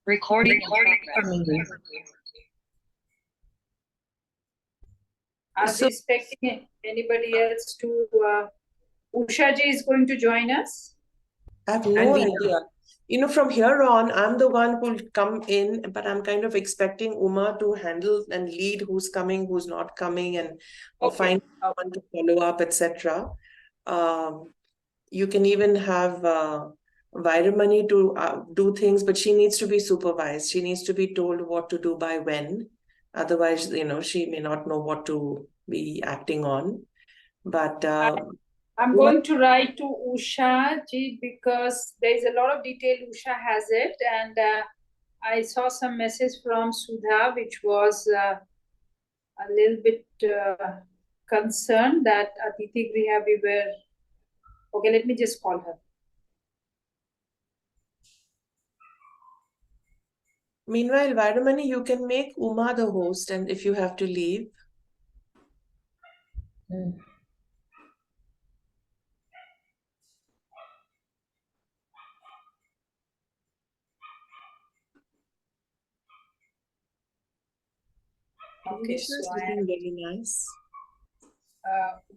Recording in progress. Are we expecting anybody else to, Usha ji is going to join us? I have no idea. You know, from here on, I'm the one who'll come in, but I'm kind of expecting Uma to handle and lead who's coming, who's not coming, and find someone to follow up, etc. You can even have Vairamani to do things, but she needs to be supervised. She needs to be told what to do by when. Otherwise, you know, she may not know what to be acting on. But I'm going to write to Usha ji because there's a lot of detail. Usha has it, and I saw some message from Sudha, which was a little bit concerned that Atithi Griha we were. Okay, let me just call her. Meanwhile, Vairamani, you can make Uma the host, and if you have to leave. Okay, so looking very nice.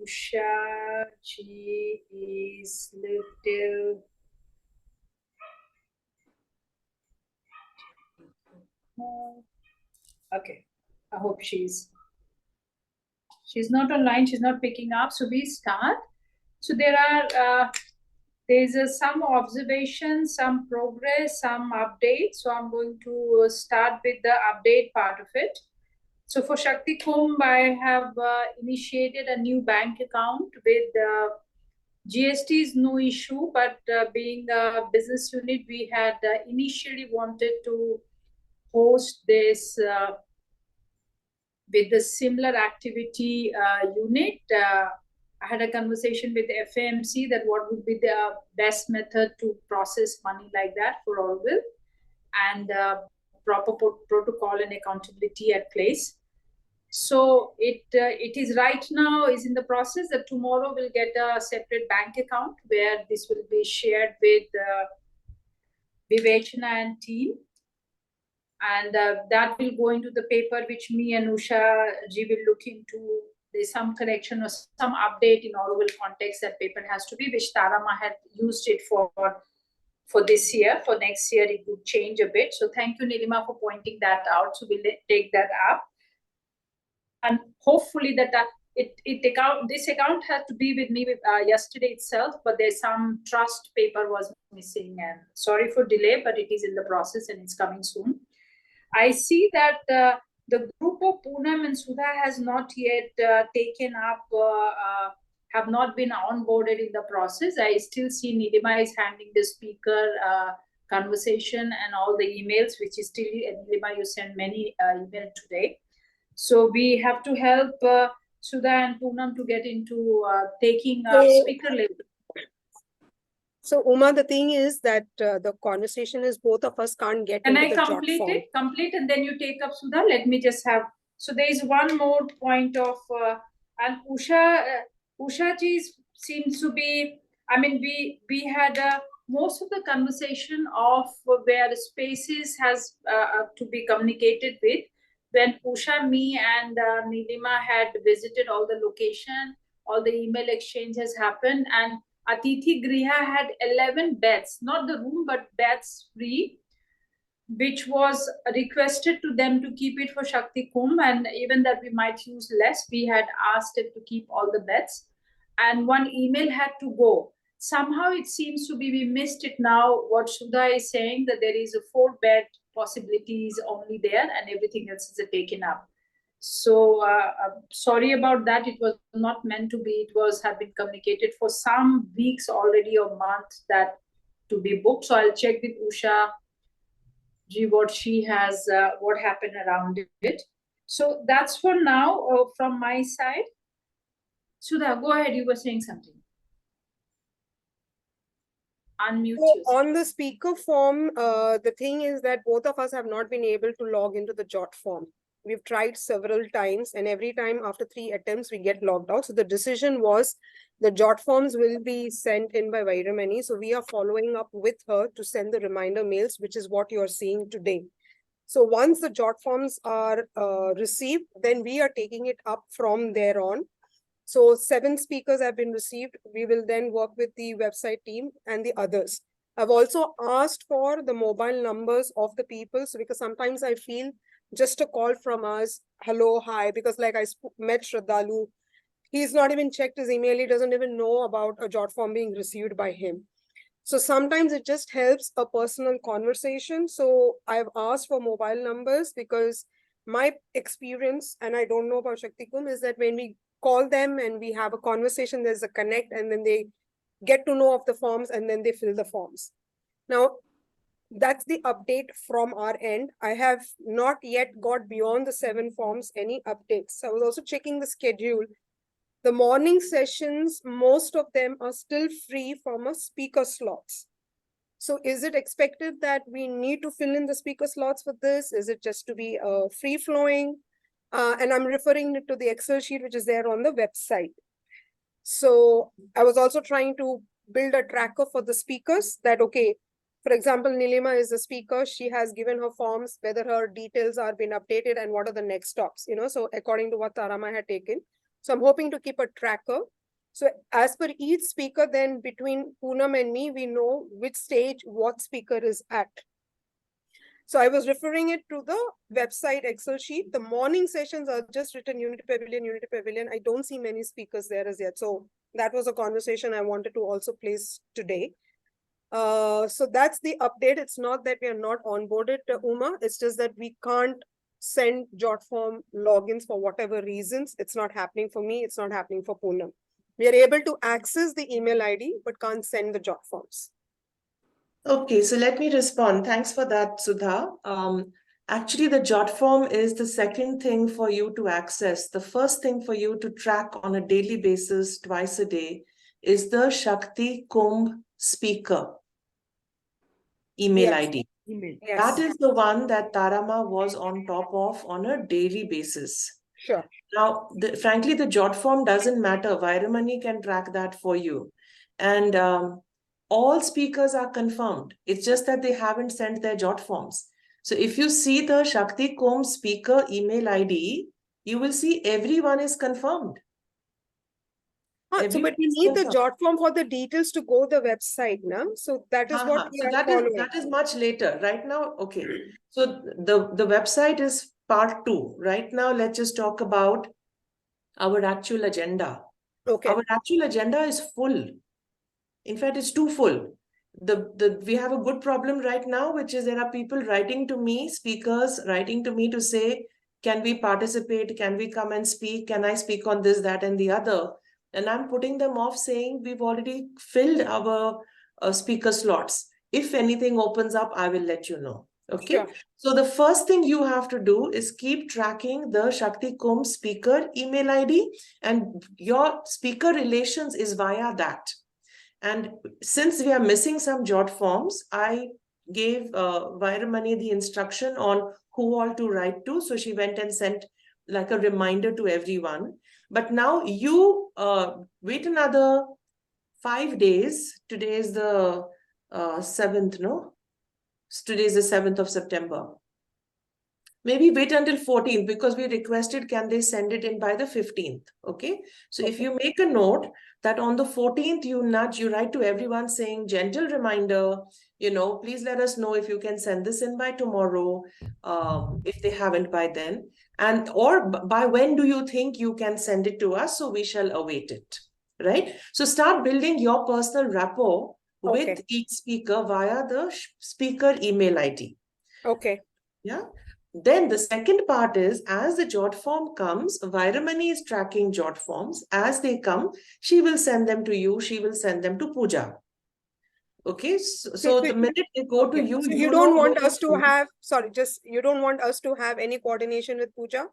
Usha ji is little. Okay, I hope she's not online. She's not picking up. So we start. So there's some observations, some progress, some updates. So I'm going to start with the update part of it. So for Shakti Kumbh, I have initiated a new bank account with GST is no issue, but being a business unit, we had initially wanted to host this with the similar activity unit. I had a conversation with the FAMC that what would be the best method to process money like that for Orville, and proper protocol and accountability at place. So it is right now is in the process that tomorrow we'll get a separate bank account where this will be shared with Vivechana and team. And that will go into the paper which me and Usha ji will look into. There's some correction or some update in Orville context that paper has to be, which Tarama had used it for this year. For next year, it would change a bit. So thank you, Nilima, for pointing that out. So we'll take that up. And hopefully that this account had to be with me yesterday itself, but there's some trust paper was missing. And sorry for delay, but it is in the process and it's coming soon. I see that the group of Poonam and Sudha has not yet taken up, have not been onboarded in the process. I still see Nilima is handling the speaker conversation and all the emails, which is still, Nilima, you sent many emails today. So we have to help Sudha and Poonam to get into taking speaker level. So, Uma, the thing is that the conversation is both of us can't get into the jot form. Can I complete it? Complete and then you take up, Sudha. Let me just have... So there is one more point of... and Usha ji seems to be... I mean, we had most of the conversation of where the spaces has to be communicated with. When Usha, me and Nilima had visited all the location, all the email exchange has happened, and Atithi Griha had 11 beds, not the room, but beds free, which was requested to them to keep it for Shakti Kumbh, and even that we might use less, we had asked it to keep all the beds. And one email had to go. Somehow it seems to be, we missed it now, what Sudha is saying, that there is a 4-bed possibilities only there and everything else is taken up. So sorry about that. It was not meant to be. It was have been communicated for some weeks already or months that to be booked. So I'll check with Usha ji what she has, what happened around it. So that's for now from my side. Sudha, go ahead. You were saying something. Unmute yourself. On the speaker form, the thing is that both of us have not been able to log into the jot form. We've tried several times, and every time after 3 attempts, we get logged out. So the decision was the jot forms will be sent in by Vairamani. So we are following up with her to send the reminder mails, which is what you're seeing today. So once the jot forms are received, then we are taking it up from there on. So 7 speakers have been received. We will then work with the website team and the others. I've also asked for the mobile numbers of the people. So because sometimes I feel just a call from us, hello, hi, because like I met Shraddhalu, he's not even checked his email. He doesn't even know about a jot form being received by him. So sometimes it just helps a personal conversation. So I've asked for mobile numbers because my experience, and I don't know about Shakti Kum, is that when we call them and we have a conversation, there's a connect, and then they get to know of the forms and then they fill the forms. Now, that's the update from our end. I have not yet got beyond the 7 forms any updates. I was also checking the schedule. The morning sessions, most of them are still free from a speaker slots. So is it expected that we need to fill in the speaker slots for this? Is it just to be free flowing? And I'm referring to the Excel sheet, which is there on the website. So I was also trying to build a tracker for the speakers that, okay, for example, Nilima is the speaker. She has given her forms, whether her details are being updated and what are the next stops, so according to what Tarama had taken. So I'm hoping to keep a tracker. So as per each speaker, then between Poonam and me, we know which stage what speaker is at. So I was referring it to the website Excel sheet. The morning sessions are just written Unity Pavilion, Unity Pavilion. I don't see many speakers there as yet. So that was a conversation I wanted to also place today. So that's the update. It's not that we are not onboarded, Uma. It's just that we can't send jot form logins for whatever reasons. It's not happening for me. It's not happening for Poonam. We are able to access the email ID, but can't send the jot forms. Okay, so let me respond. Thanks for that, Sudha. Actually, the jot form is the second thing for you to access. The first thing for you to track on a daily basis, twice a day, is the Shakti Kumbh speaker email ID. Yes. That is the one that Tarama was on top of on a daily basis. Sure. Now, frankly, the jot form doesn't matter. Vairamani can track that for you. And all speakers are confirmed. It's just that they haven't sent their jot forms. So if you see the Shakti Kumbh speaker email ID, you will see everyone is confirmed. So, but we need the jot form for the details to go the website, no? So that is what we are following. That is much later. Right now, okay. So the website is part 2. Right now, let's just talk about our actual agenda. Okay. Our actual agenda is full. In fact, it's too full. We have a good problem right now, which is there are people writing to me, speakers writing to me to say, can we participate? Can we come and speak? Can I speak on this, that, and the other? And I'm putting them off saying we've already filled our speaker slots. If anything opens up, I will let you know. Okay. Sure. So the first thing you have to do is keep tracking the Shakti Kumbh speaker email ID, and your speaker relations is via that. And since we are missing some jot forms, I gave Vairamani the instruction on who all to write to. So she went and sent like a reminder to everyone. But now you wait another 5 days. Today is the 7th, no? Today is the 7th of September. Maybe wait until 14th because we requested, can they send it in by the 15th? Okay. So if you make a note that on the 14th, you write to everyone saying, gentle reminder, please let us know if you can send this in by tomorrow, if they haven't by then. And or by when do you think you can send it to us? So we shall await it. Right. So start building your personal rapport with each speaker via the speaker email ID. Okay. Yeah. Then the second part is, as the jot form comes, Vairamani is tracking jot forms. As they come, she will send them to you. She will send them to Pooja. Okay. So the minute they go to you, so you don't want us to have, you don't want us to have any coordination with Pooja?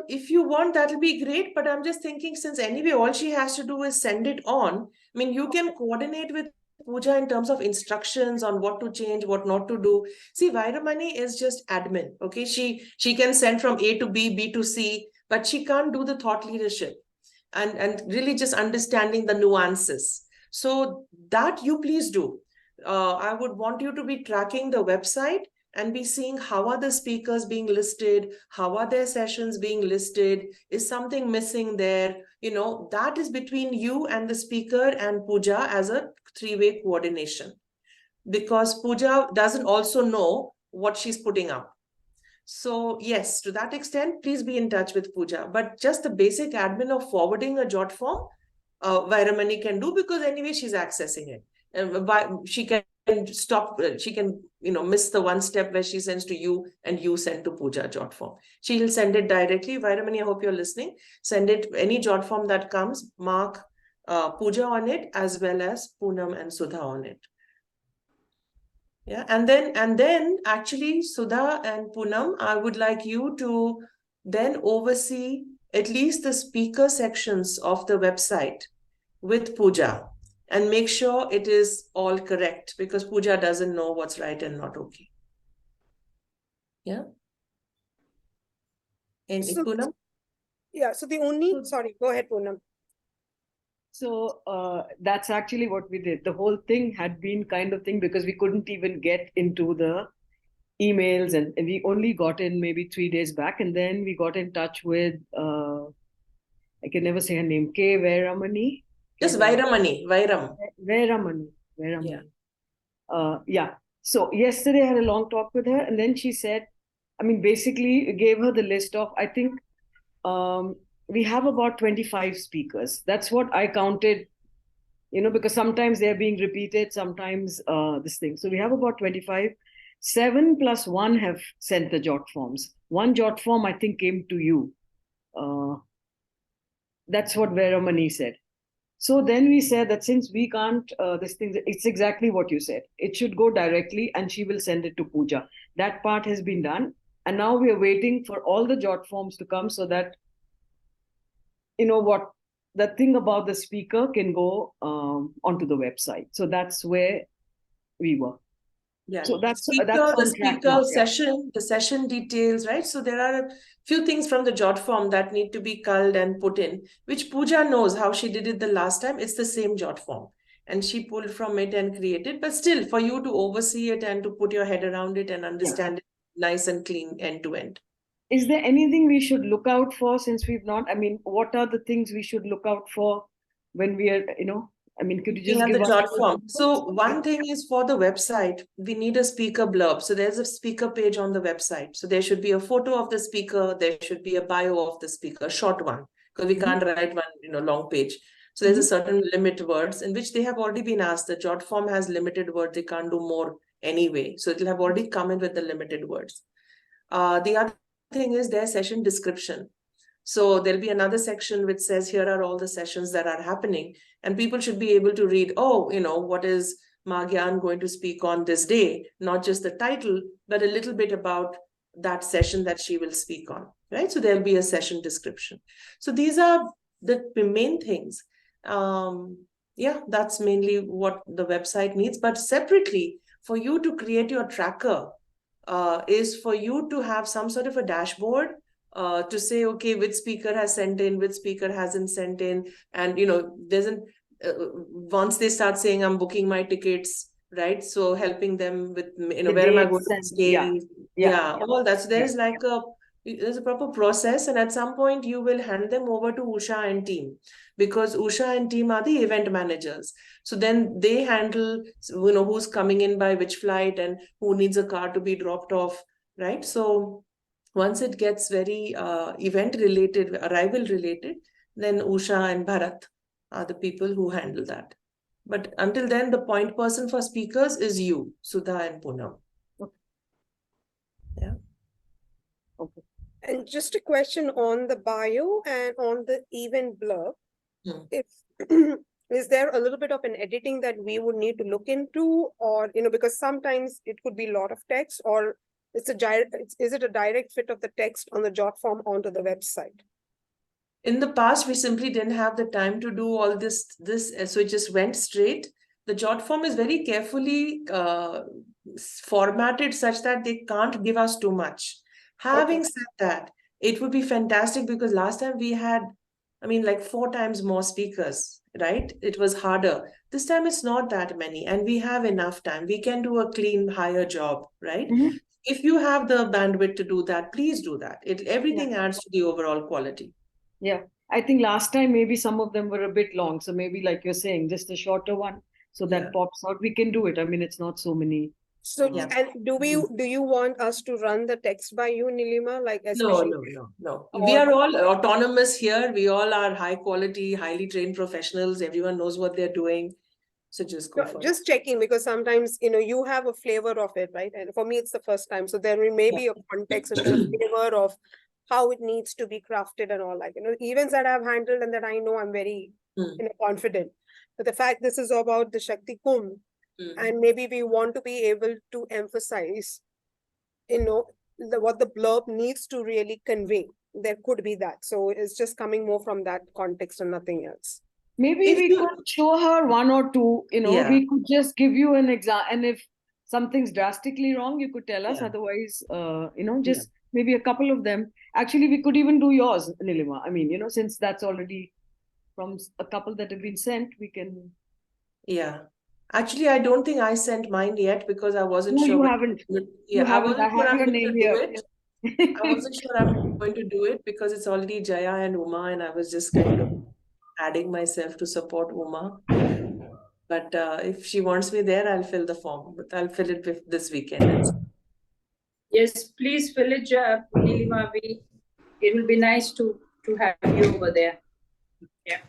If you want, that'll be great. But I'm just thinking, since anyway, all she has to do is send it on. I mean, you can coordinate with Pooja in terms of instructions on what to change, what not to do. See, Vairamani is just admin. Okay, she can send from A to B, B to C, but she can't do the thought leadership and really just understanding the nuances. So that you please do. I would want you to be tracking the website and be seeing how are the speakers being listed, how are their sessions being listed, is something missing there? That is between you and the speaker and Pooja as a three-way coordination, because Pooja doesn't also know what she's putting up. So yes, to that extent, please be in touch with Pooja. But just the basic admin of forwarding a jot form, Vairamani can do, because anyway she's accessing it. She can stop. She can miss the one step where she sends to you and you send to Pooja jot form. She'll send it directly. Vairamani, I hope you're listening. Send it, any jot form that comes, mark Pooja on it as well as Poonam and Sudha on it. Yeah, and then actually, Sudha and Poonam, I would like you to then oversee at least the speaker sections of the website with Pooja and make sure it is all correct, because Pooja doesn't know what's right and not okay. Yeah. And So- Poonam? Yeah, so the only, sorry, go ahead, Poonam. So that's actually what we did. The whole thing had been kind of thing because we couldn't even get into the emails, and we only got in maybe 3 days back, and then we got in touch with I can never say her name, K. Vairamani. Just Vairamani, Vairam. Vairamani. Yeah. So yesterday I had a long talk with her, and then she said, I mean, basically gave her the list of, I think we have about 25 speakers. That's what I counted, because sometimes they're being repeated, sometimes this thing. So we have about 25. 7 plus 1 have sent the jot forms. One jot form, I think, came to you. That's what Vairamani said. So then we said that since we can't, this thing, it's exactly what you said. It should go directly and she will send it to Pooja. That part has been done. And now we are waiting for all the jot forms to come so that, the thing about the speaker can go onto the website. So that's where we were. Yeah. So that's the speaker session, the session details, right? So there are a few things from the jot form that need to be culled and put in, which Pooja knows how she did it the last time. It's the same jot form, and she pulled from it and created. But still, for you to oversee it and to put your head around it and understand it nice and clean end to end. Is there anything we should look out for, since we've not? I mean, what are the things we should look out for when we are, I mean, could you just give the us jot form? So one thing is, for the website, we need a speaker blurb. So there's a speaker page on the website. So there should be a photo of the speaker. There should be a bio of the speaker, a short one, because we can't write one, long page. So there's a certain limit words in which they have already been asked. The jot form has limited words. They can't do more anyway. So it'll have already come in with the limited words. The other thing is their session description. So there'll be another section which says, here are all the sessions that are happening. And people should be able to read, what is Magyan going to speak on this day? Not just the title, but a little bit about that session that she will speak on, right? So there'll be a session description. So these are the main things. That's mainly what the website needs. But separately, for you to create your tracker, is for you to have some sort of a dashboard to say, okay, which speaker has sent in, which speaker hasn't sent in. And, once they start saying, I'm booking my tickets, right? So helping them with, where am I going to stay? All that. So there's there's a proper process. And at some point you will hand them over to Usha and team, because Usha and team are the event managers. So then they handle, who's coming in by which flight and who needs a car to be dropped off, right? So once it gets very event related, arrival related, then Usha and Bharat are the people who handle that. But until then, the point person for speakers is you, Sudha and Poonam. Okay. Yeah. Okay. And just a question on the bio and on the event blurb. If is there a little bit of an editing that we would need to look into, or because sometimes it could be a lot of text, or is it a direct fit of the text on the jot form onto the website? In the past, we simply didn't have the time to do all this, so it just went straight. the jot form is very carefully formatted such that they can't give us too much. Having said that, it would be fantastic because last time we had, I mean, like 4 times more speakers, right? It was harder. This time it's not that many, and we have enough time. We can do a clean, higher job, right? Mhm. If you have the bandwidth to do that, please do that. Everything adds to the overall quality. Yeah. I think last time maybe some of them were a bit long. So maybe like you're saying, just a shorter one. So that Yeah. pops out. We can do it. I mean, it's not so many. So, Yeah. and do you want us to run the text by you, Nilima? Like, No, especially no. We are all autonomous here. We all are high quality, highly trained professionals. Everyone knows what they're doing. So just go for it. just checking, because sometimes, you have a flavor of it, right? And for me, it's the first time. So there may be a context and a flavor of how it needs to be crafted and all that. Events that I've handled and that I know I'm very confident. But the fact this is about the Shakti Kumbh, and maybe we want to be able to emphasize, what the blurb needs to really convey. There could be that. So it's just coming more from that context and nothing else. Maybe If we you- could show her one or two, Yeah. we could just give you an example. And if something's drastically wrong, you could tell us. Yeah. Otherwise, just maybe a couple of them. Actually, we could even do yours, Nilima. I mean, since that's already from a couple that have been sent, we can. Yeah. Actually, I don't think I sent mine yet because I wasn't No, sure. you haven't. Yeah, I wasn't I sure have I'm your going name to do here. it. I wasn't sure I'm going to do it because it's already Jaya and Uma, and I was just kind of adding myself to support Uma. But if she wants me there, I'll fill the form. But I'll fill it this weekend. Yes, please fill it, Nilima. It will be nice to have you over there. Yeah.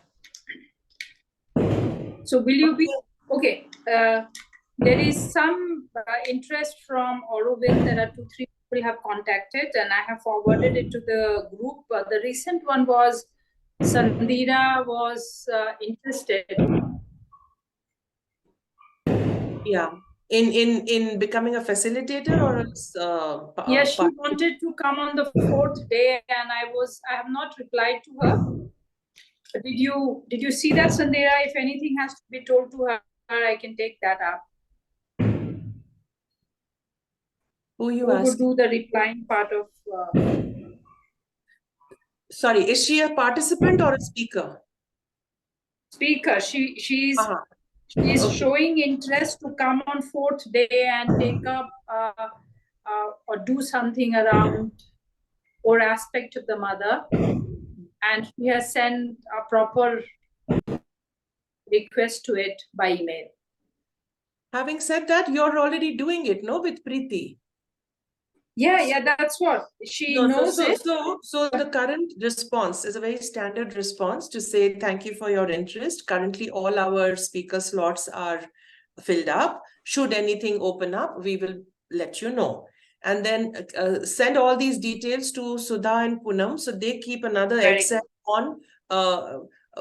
So will you be okay? There is some interest from Auroville. There are 2-3 people have contacted, and I have forwarded it to the group. The recent one was Sandhira was interested. Yeah. In becoming a facilitator or yes, she wanted to come on the 4th day, and I have not replied to her. Did you see that, Sandhira? If anything has to be told to her, I can take that up. Who you Who would asking? do the replying part of? Sorry, is she a participant or a speaker? Speaker. She's Okay. showing interest to come on 4th day and take up or do something around or aspect of the mother, and she has sent a proper request to it by email. Having said that, you're already doing it, no, with Preeti. Yeah, that's what she knows it. So the current response is a very standard response to say thank you for your interest. Currently, all our speaker slots are filled up. Should anything open up, we will let you know. And then send all these details to Sudha and Poonam, so they keep another Excel on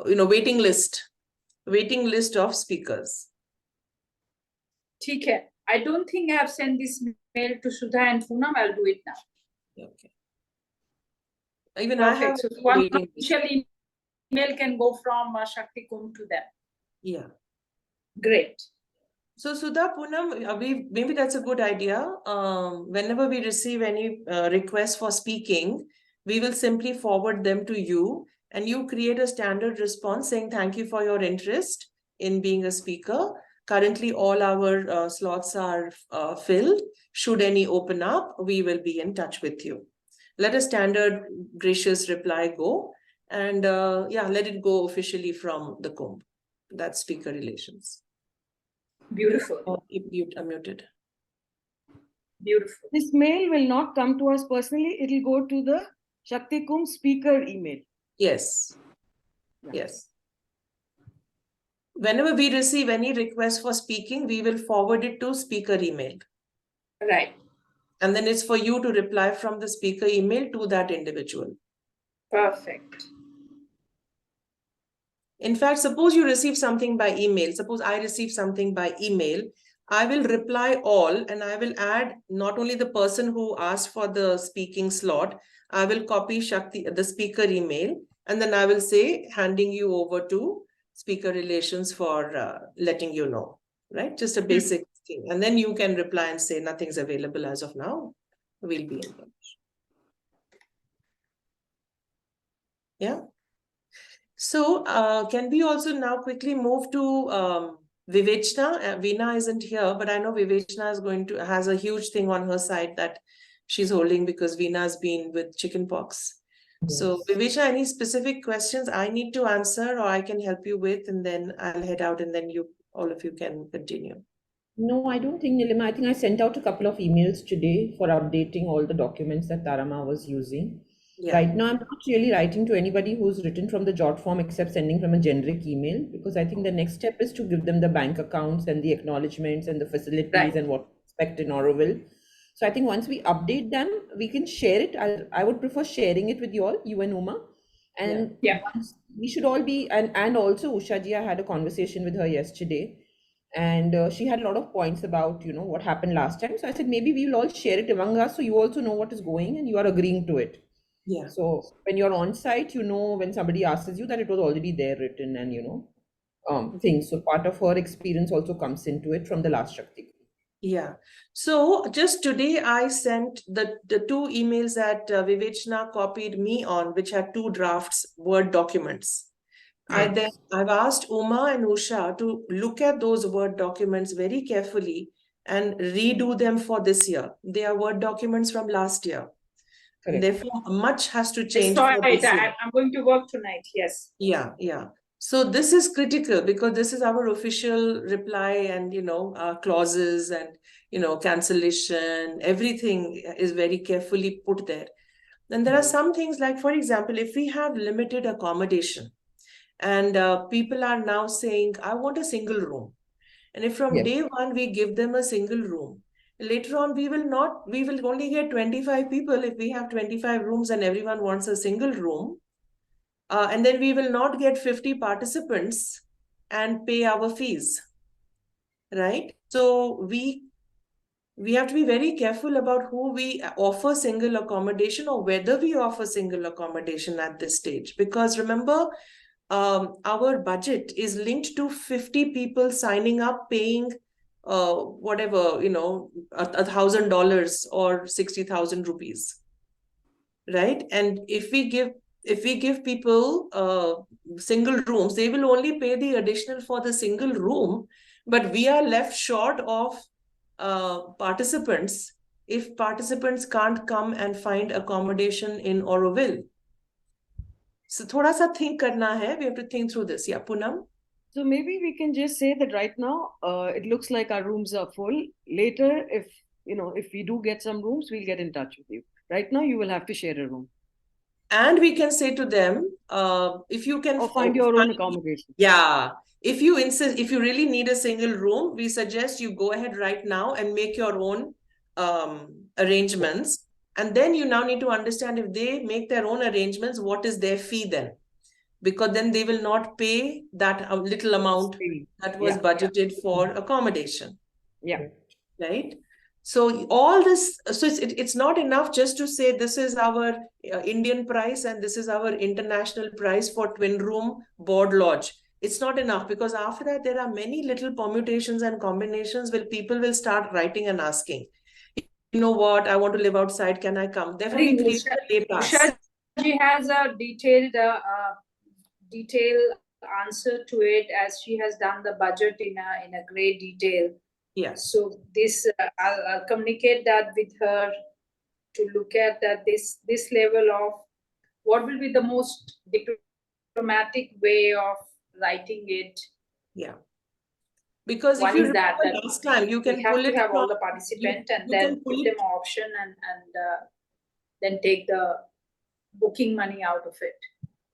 waiting list of speakers. Okay. I don't think I have sent this mail to Sudha and Poonam. I'll do it now. Okay. Even Perfect. I have so one official email can go from Shakti Kumbh to them. Yeah. Great. So Sudha, Poonam, maybe that's a good idea. Whenever we receive any requests for speaking, we will simply forward them to you, and you create a standard response saying thank you for your interest in being a speaker. Currently, all our slots are filled. Should any open up, we will be in touch with you. Let a standard gracious reply go, and let it go officially from the Kumbh. That's speaker relations. Beautiful. Unmuted. Beautiful. This mail will not come to us personally. It will go to the Shakti Kumbh speaker email. Yes. Yes. Whenever we receive any request for speaking, we will forward it to speaker email. Right. And then it's for you to reply from the speaker email to that individual. Perfect. In fact, suppose you receive something by email. Suppose I receive something by email. I will reply all, and I will add not only the person who asked for the speaking slot, I will copy Shakti, the speaker email, and then I will say, handing you over to speaker relations for letting you know. right? Just a basic thing. And then you can reply and say nothing's available as of now. We'll be in touch. Yeah. So can we also now quickly move to Vivechna? Veena isn't here, but I know Vivechna has a huge thing on her side that she's holding because Veena's been with chickenpox. So Vivechna, any specific questions I need to answer or I can help you with, and then I'll head out and then all of you can continue. No, I don't think, Nilima. I think I sent out a couple of emails today for updating all the documents that Tarama was using. Yeah. Right now, I'm not really writing to anybody who's written from the jot form except sending from a generic email, because I think the next step is to give them the bank accounts and the acknowledgements and the facilities and what to expect in Auroville. So I think once we update them, we can share it. I would prefer sharing it with you all, you and Uma. And once we should all be, and also Usha ji, I had a conversation with her yesterday. And she had a lot of points about, what happened last time. So I said, maybe we will all share it among us so you also know what is going and you are agreeing to it. Yeah. So when you're on site, when somebody asks you that it was already there written and, things. So part of her experience also comes into it from the last Shakti. Yeah. So just today I sent the two emails that Vivechna copied me on, which had 2 drafts Word documents. I've asked Uma and Usha to look at those Word documents very carefully and redo them for this year. They are Word documents from last year. Correct. Therefore, much has to I change saw for it. this year. I'm going to work tonight. Yes. Yeah, yeah. So this is critical because this is our official reply and, clauses and, cancellation, everything is very carefully put there. Then there are some things like, for example, if we have limited accommodation and people are now saying, I want a single room. And if from day one, we give them a single room, later on, we will only get 25 people if we have 25 rooms and everyone wants a single room. And then we will not get 50 participants and pay our fees, right? So we have to be very careful about who we offer single accommodation or whether we offer single accommodation at this stage. Because remember, our budget is linked to 50 people signing up, paying whatever, $1,000 or 60,000 rupees, right? And if we give people single rooms, they will only pay the additional for the single room, but we are left short of participants if participants can't come and find accommodation in Auroville. So thoda sa think karna hai. We have to think through this. Yeah, Poonam? So maybe we can just say that right now, it looks like our rooms are full. Later, if we do get some rooms, we'll get in touch with you. Right now, you will have to share a room. And we can say to them, if you can find your own accommodation. Yeah. If you insist, if you really need a single room, we suggest you go ahead right now and make your own arrangements. And then you now need to understand if they make their own arrangements, what is their fee then? Because then they will not pay that little amount that was budgeted for accommodation. Yeah. Right? So all this, so it's not enough just to say this is our Indian price and this is our international price for twin room board lodge. It's not enough because after that, there are many little permutations and combinations where people will start writing and asking, you know what, I want to live outside, can I come? Definitely please pay pass. Usha ji has a detailed answer to it, as she has done the budget in a great detail. Yeah. So this I'll communicate that with her to look at that this level of what will be the most diplomatic way of writing it. Yeah. Because one if you is that last time, you can have pull it to have from, all the participants and then give them an option and then take the booking money out of it.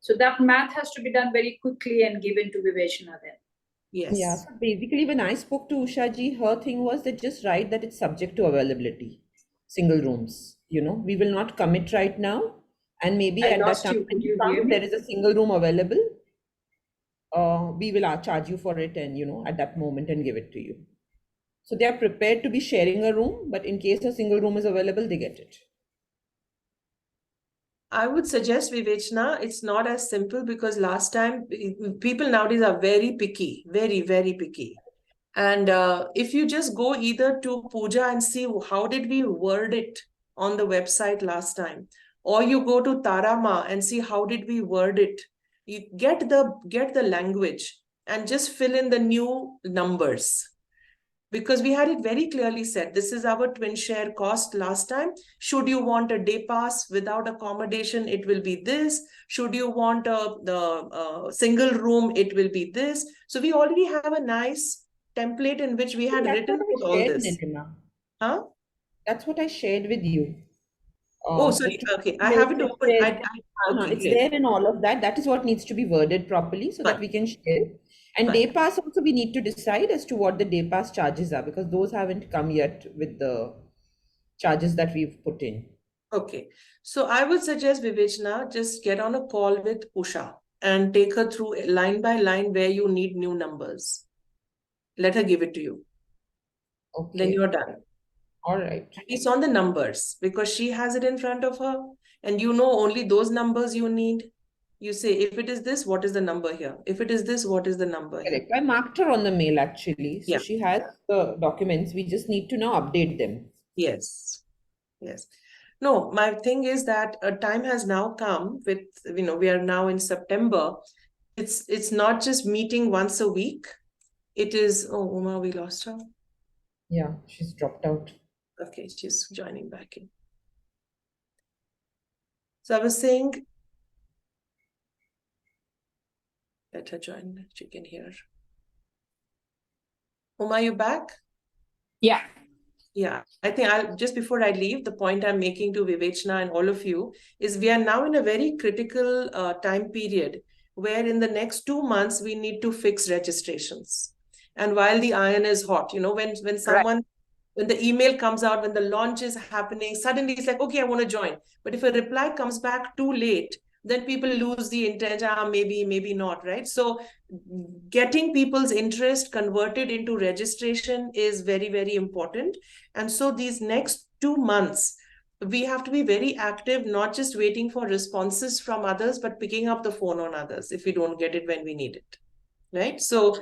So that math has to be done very quickly and given to Vivechna then. Yes. Yeah. So basically, when I spoke to Usha ji, her thing was that just write that it's subject to availability, single rooms. We will not commit right now, and maybe at that time when you come, there is a single room available. We will charge you for it, and at that moment, and give it to you. So they are prepared to be sharing a room, but in case a single room is available, they get it. I would suggest, Vivechna, it's not as simple because last time people nowadays are very picky, very, very picky. And if you just go either to Pooja and see how did we word it on the website last time, or you go to Tarama and see how did we word it, you get the language and just fill in the new numbers. Because we had it very clearly said, this is our twin share cost last time. Should you want a day pass without accommodation, it will be this. Should you want the single room, it will be this. So we already have a nice template in which we had That's written what I all shared, this. Nilima. Huh? That's what I shared with you. Oh, The sorry. two Okay, I emails haven't which opened. said, Okay, it's great. there in all of that. That is what needs to be worded properly so that Fine. we can share. And Fine. day pass also, we need to decide as to what the day pass charges are, because those haven't come yet with the charges that we've put in. Okay, so I would suggest, Vivechna, just get on a call with Usha and take her through line by line where you need new numbers. Let her give it to you. Then Okay. you're done. All right. It's on the numbers because she has it in front of her and you know only those numbers you need. You say, if it is this, what is the number here? If it is this, what is the number here? Correct. I marked her on the mail actually. So Yeah. she has the documents. We just need to now update them. Yes. Yes. No, my thing is that a time has now come with, we are now in September. It's not just meeting once a week. It is, oh, Uma, we lost her. Yeah, she's dropped out. Okay, she's joining back in. So I was saying, let her join, she can hear. Uma, you back? Yeah. Yeah, I think I'll just before I leave, the point I'm making to Vivechna and all of you is we are now in a very critical time period where in the next 2 months we need to fix registrations. And while the iron is hot, when someone when the email comes out, when the launch is happening, suddenly it's like, okay, I want to join. But if a reply comes back too late, then people lose the intent, maybe, maybe not, right? So getting people's interest converted into registration is very, very important. And so these next 2 months, we have to be very active, not just waiting for responses from others, but picking up the phone on others if we don't get it when we need it, right? So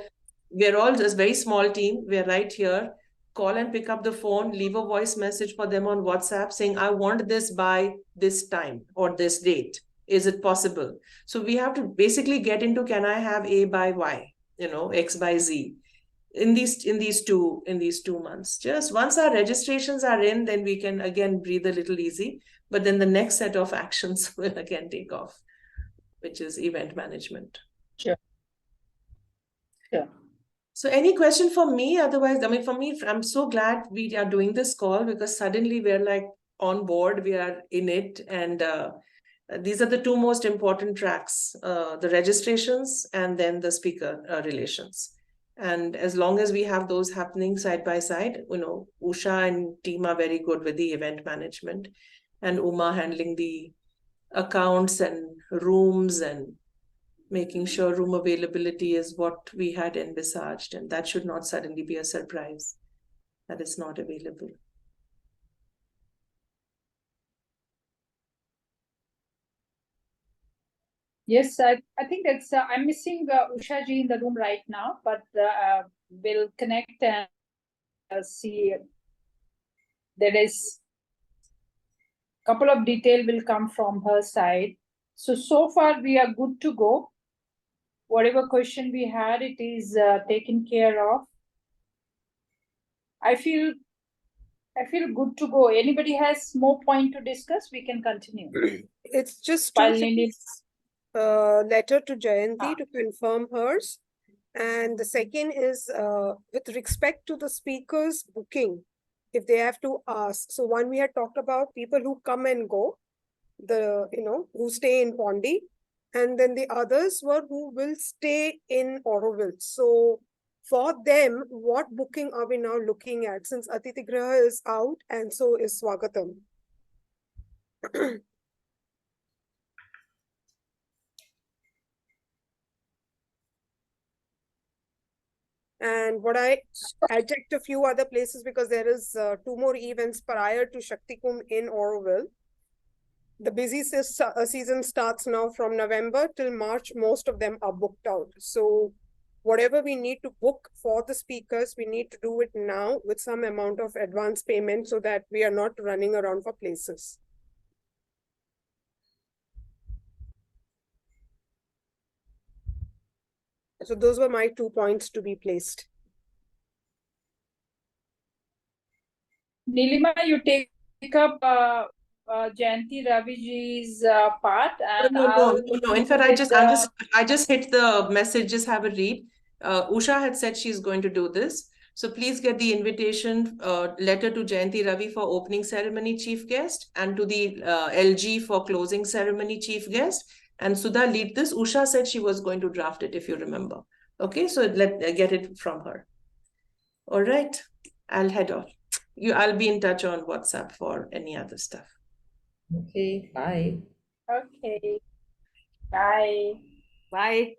we're all just a very small team. We're right here. Call and pick up the phone, leave a voice message for them on WhatsApp saying, I want this by this time or this date. Is it possible? So we have to basically get into, can I have A by Y, X by Z in these 2 months. Just once our registrations are in, then we can again breathe a little easy. But then the next set of actions will again take off, which is event management. Sure. Sure. So any question for me? Otherwise, for me, I'm so glad we are doing this call because suddenly we're like on board, we are in it. And these are the two most important tracks, the registrations and then the speaker relations. And as long as we have those happening side by side, Usha and team are very good with the event management and Uma handling the accounts and rooms and making sure room availability is what we had envisaged, and that should not suddenly be a surprise that it's not available. Yes, I think it's, I'm missing Usha ji in the room right now, but we'll connect and see. There is a couple of detail will come from her side. So far we are good to go. Whatever question we had, it is taken care of. I feel good to go. Anybody has more point to discuss? We can continue. It's just While two Nini- things. Letter to Jayanti to confirm hers. And the second is with respect to the speakers booking, if they have to ask. So one we had talked about people who come and go, who stay in Pondi. And then the others were who will stay in Auroville. So for them, what booking are we now looking at? Since Atiti Graha is out and so is Swagatam. And what I checked a few other places because there is 2 more events prior to Shaktikum in Auroville. The busy season starts now from November till March. Most of them are booked out. So whatever we need to book for the speakers, we need to do it now with some amount of advance payment so that we are not running around for places. So those were my 2 points to be placed. Nilima, you take up Jayanti Raviji's part, and No. In fact, I just hit the message. Just have a read. Usha had said she's going to do this. So please get the invitation letter to Jayanti Ravi for opening ceremony chief guest and to the LG for closing ceremony chief guest. And Sudha lead this. Usha said she was going to draft it, if you remember. Okay, so get it from her. All right, I'll head off. I'll be in touch on WhatsApp for any other stuff. Okay, bye. Okay, bye. Bye.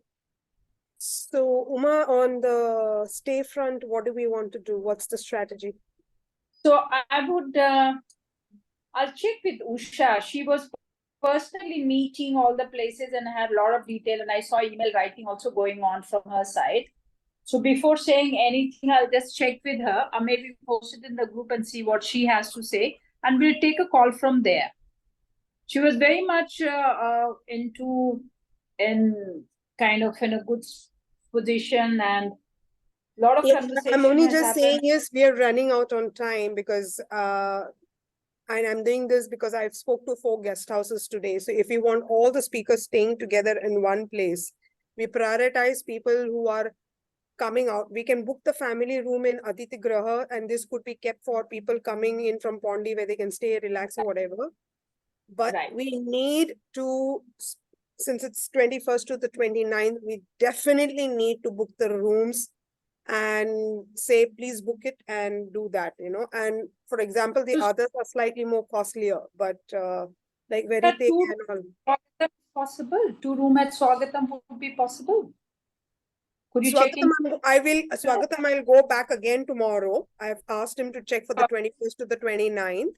So Uma, on the stay front, what do we want to do? What's the strategy? So I would, I'll check with Usha. She was personally meeting all the places and had a lot of detail, and I saw email writing also going on from her side. So before saying anything, I'll just check with her, or maybe post it in the group and see what she has to say, and we'll take a call from there. She was very much in kind of in a good position, and a lot of conversation. I'm only just happened. saying, yes, we are running out on time because and I'm doing this because I've spoke to 4 guest houses today. So if we want all the speakers staying together in one place, we prioritize people who are coming out. We can book the family room in Aditi Graha, and this could be kept for people coming in from Pondi where they can stay, relax or whatever. But we need to, since it's 21st to the 29th, we definitely need to book the rooms and say, please book it and do that, you know. And for example, the others are slightly more costlier, but like Verite and all. Possible? 2 room at Swagatam would be possible. Could you check in? Swagatam, I'll go back again tomorrow. I've asked him to check for the 21st to the 29th.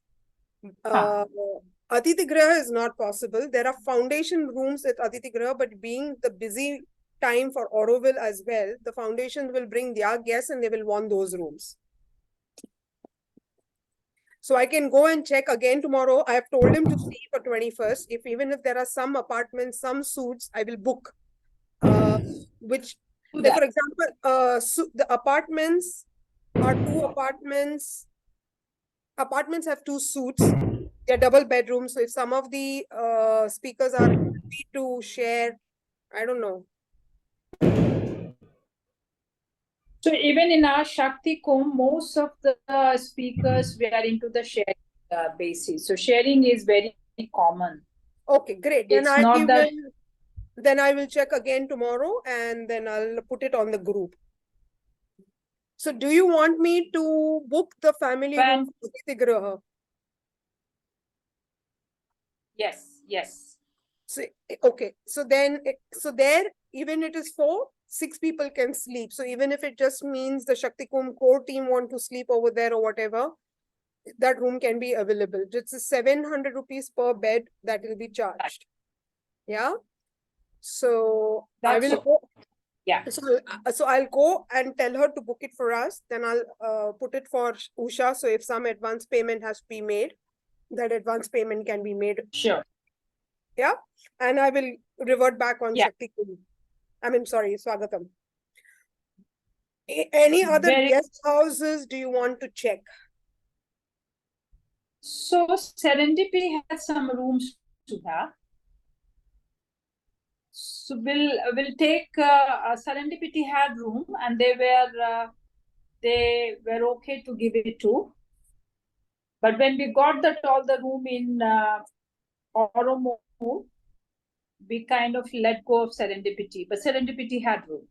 Aditi Graha is not possible. There are foundation rooms at Aditi Graha, but being the busy time for Auroville as well, the foundation will bring their guests and they will want those rooms. So I can go and check again tomorrow. I have told him to see for 21st. Even if there are some apartments, some suites, I will book. Which, like for example, the apartments are 2 apartments. Apartments have 2 suites. They're double bedrooms. So if some of the speakers are happy to share, I don't know. So even in our Shakti Kum, most of the speakers were into the sharing basis. So sharing is very common. Okay, great. Then I will check again tomorrow and then I'll put it on the group. So do you want me to book the family room for Aditi Graha? Yes. So, okay. So then, there, even it is 4, 6 people can sleep. So even if it just means the Shakti Kum core team want to sleep over there or whatever, that room can be available. It's 700 rupees per bed that will be charged. Yeah. So I will go. Yeah. So I'll go and tell her to book it for us. Then I'll put it for Usha. So if some advance payment has to be made, that advance payment can be made. Sure. Yeah. And I will revert back on Shakti Kum. Swagatam. Any other guest houses do you want to check? So Serendipity has some rooms to have. So we'll take Serendipity had room, and they were okay to give it to. But when we got all the room in Oromo, we kind of let go of Serendipity, but Serendipity had room.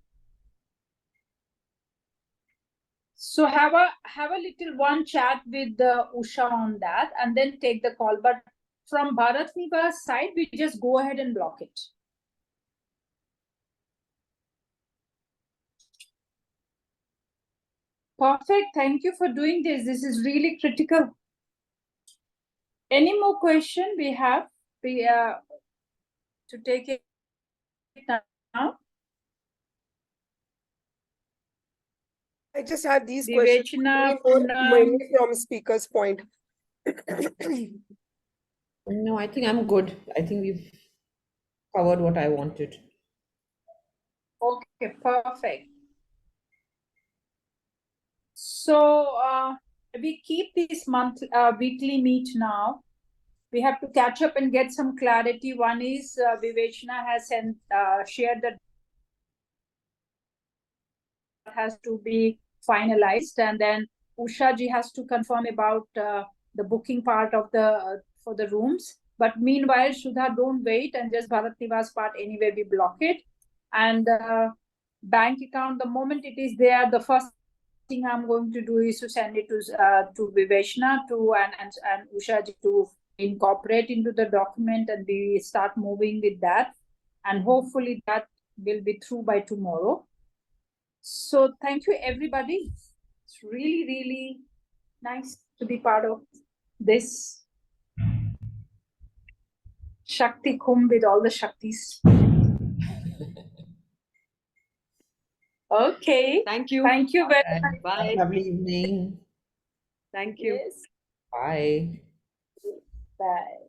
So have a little one chat with Usha on that, and then take the call. But from Bharat Niva's side, we just go ahead and block it. Perfect. Thank you for doing this. This is really critical. Any more question we have to take it now? I just had these questions Vivechana, mainly from speaker's point. No, I think I'm good. I think we've covered what I wanted. Okay, perfect. So we keep this weekly meet now. We have to catch up and get some clarity. One is Vivechana has shared that has to be finalized, and then Usha ji has to confirm about the booking part of the for the rooms. But meanwhile, Sudha, don't wait and just Bharat Niwas part anyway we block it. And bank account, the moment it is there, the first thing I'm going to do is to send it to Vivechana and Usha ji to incorporate into the document, and we start moving with that. And hopefully that will be through by tomorrow. So thank you, everybody. It's really, really nice to be part of this Shakti Kumbh with all the Shaktis. Okay. Thank you. Thank you very much. Have Bye. a lovely evening. Thank you. Yes. Bye. Bye.